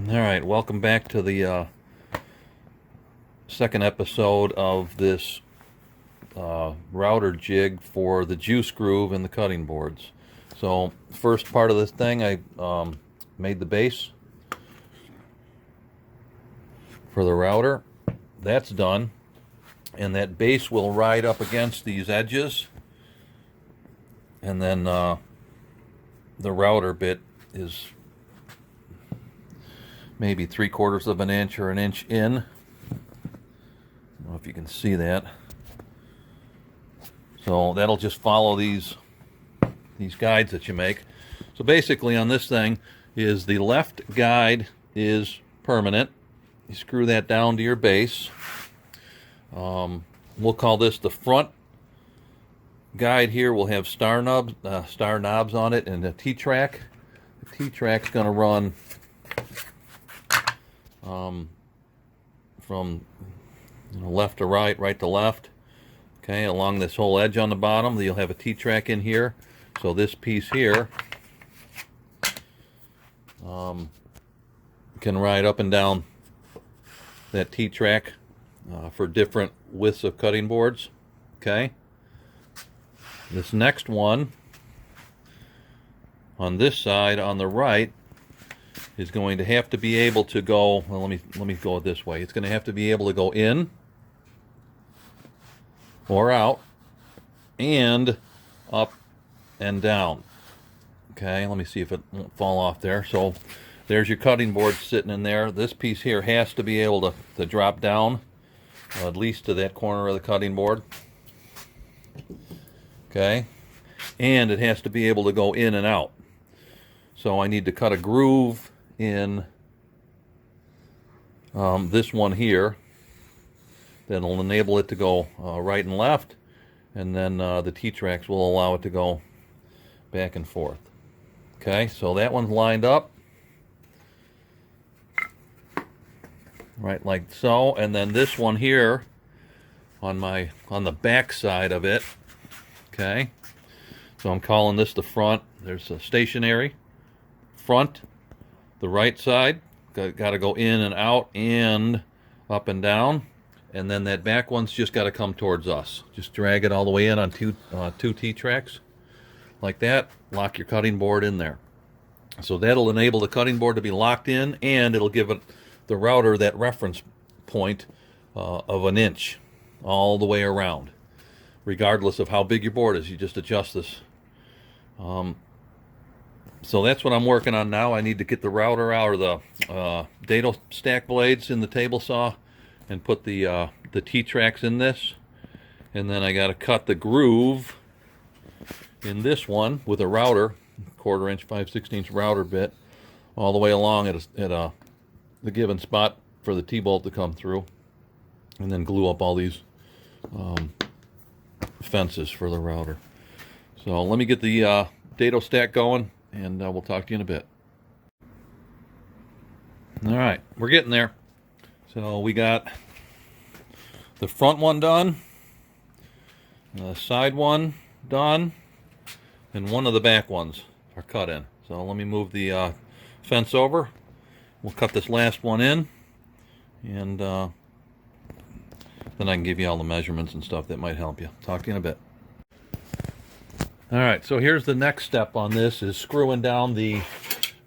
All right, welcome back to the second episode of this router jig for the juice groove and the cutting boards. So, first part of this thing, I made the base for the router. That's done, and that base will ride up against these edges, and then the router bit is maybe 3/4 of an inch or an inch in. I don't know if you can see that. So that'll just follow these guides that you make. So basically on this thing is the left guide is permanent. You screw that down to your base. We'll call this the front guide here. Will have star knobs on it, and a T-track. The T-track's going to run from left to right, right to left. Okay, along this whole edge on the bottom, you'll have a T-track in here. So this piece here can ride up and down that T-track for different widths of cutting boards. Okay. This next one on this side on the right is going to have to be able to go, well, let me go this way. It's going to have to be able to go in or out and up and down. Okay, let me see if it won't fall off there. So there's your cutting board sitting in there. This piece here has to be able to drop down at least to that corner of the cutting board. Okay, and it has to be able to go in and out. So I need to cut a groove in this one here that'll enable it to go right and left, and then the T-tracks will allow it to go back and forth. Okay, so that one's lined up right like so, and then this one here on the back side of it. Okay, so I'm calling this the front. There's a stationary front. The right side got to go in and out and up and down, and then that back one's just got to come towards us. Just drag it all the way in on two T-tracks like that. Lock your cutting board in there. So that'll enable the cutting board to be locked in, and it'll give it the router that reference point of an inch all the way around, regardless of how big your board is. You just adjust this. So that's what I'm working on now. I need to get the router out of the dado stack blades in the table saw and put the T-tracks in this. And then I got to cut the groove in this one with a router, 1/4 inch, 5/16 router bit, all the way along at the given spot for the T-bolt to come through. And then glue up all these fences for the router. So let me get the dado stack going, and we'll talk to you in a bit. All right, we're getting there. So we got the front one done, the side one done, and one of the back ones are cut in. So let me move the fence over. We'll cut this last one in, and then I can give you all the measurements and stuff that might help you. Talk to you in a bit. All right, so here's the next step on this, is screwing down the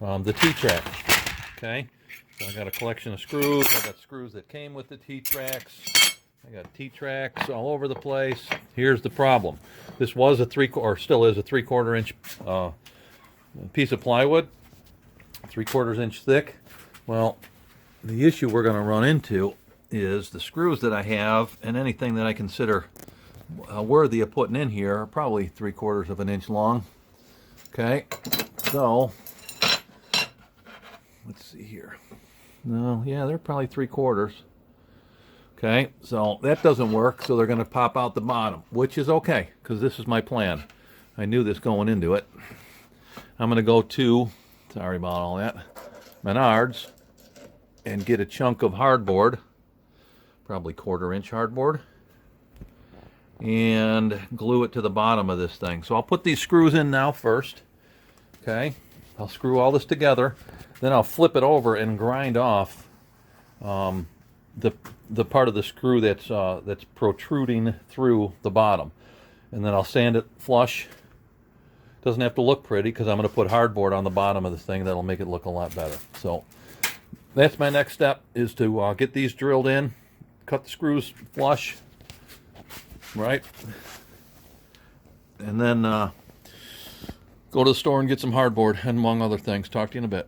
T-track. Okay, so I got a collection of screws. I got screws that came with the T-tracks. I got T-tracks all over the place. Here's the problem. This was still is a 3/4 inch piece of plywood, 3/4 inch thick. Well, the issue we're going to run into is the screws that I have, and anything that I consider worthy of putting in here, are probably 3/4 of an inch long. Okay, so let's see here. No, yeah, they're probably 3/4. Okay, so that doesn't work, so they're going to pop out the bottom, which is okay, because this is my plan. I knew this going into it. I'm going to go to, sorry about all that, Menards, and get a chunk of hardboard, probably 1/4 inch hardboard, and glue it to the bottom of this thing. So I'll put these screws in now first. Okay, I'll screw all this together, then I'll flip it over and grind off the part of the screw that's protruding through the bottom, and then I'll sand it flush. Doesn't have to look pretty because I'm going to put hardboard on the bottom of this thing that'll make it look a lot better. So that's my next step, is to get these drilled in, cut the screws flush, right, and then go to the store and get some hardboard, and among other things. Talk to you in a bit.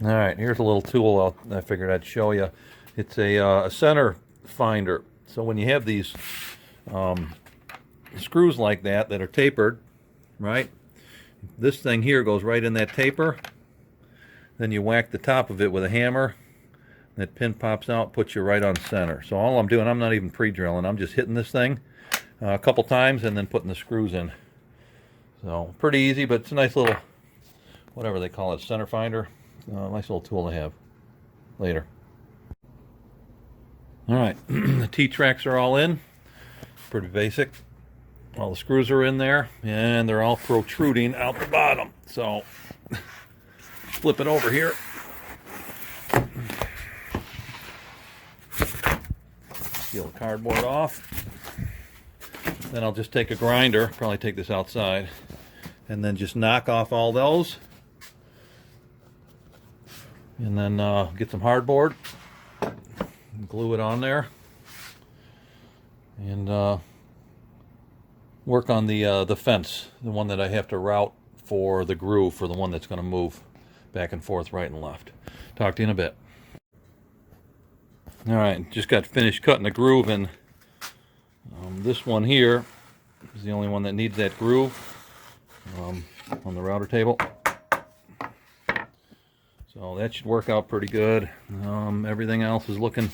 All right, here's a little tool I figured I'd show you. It's a center finder. So when you have these screws like that are tapered, right, this thing here goes right in that taper. Then you whack the top of it with a hammer. That pin pops out, puts you right on center. So all I'm doing, I'm not even pre-drilling. I'm just hitting this thing a couple times and then putting the screws in. So pretty easy, but it's a nice little, whatever they call it, center finder. Nice little tool to have later. All right, the T-tracks are all in. Pretty basic. All the screws are in there, and they're all protruding out the bottom. So flip it over here. Peel the cardboard off. Then I'll just take a grinder, probably take this outside, and then just knock off all those. And then get some hardboard, glue it on there, and work on the fence, the one that I have to route for the groove, for the one that's going to move back and forth, right and left. Talk to you in a bit. All right, just got finished cutting the groove, and this one here is the only one that needs that groove on the router table. So that should work out pretty good. Everything else is looking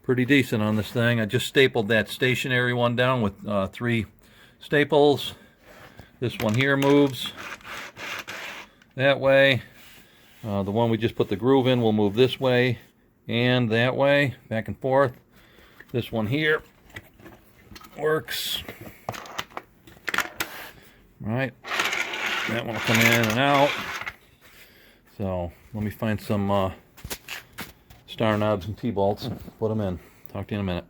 pretty decent on this thing. I just stapled that stationary one down with 3 staples. This one here moves that way. The one we just put the groove in will move this way and that way, back and forth. This one here works. Right. That one will come in and out. So let me find some star knobs and T-bolts, put them in. Talk to you in a minute.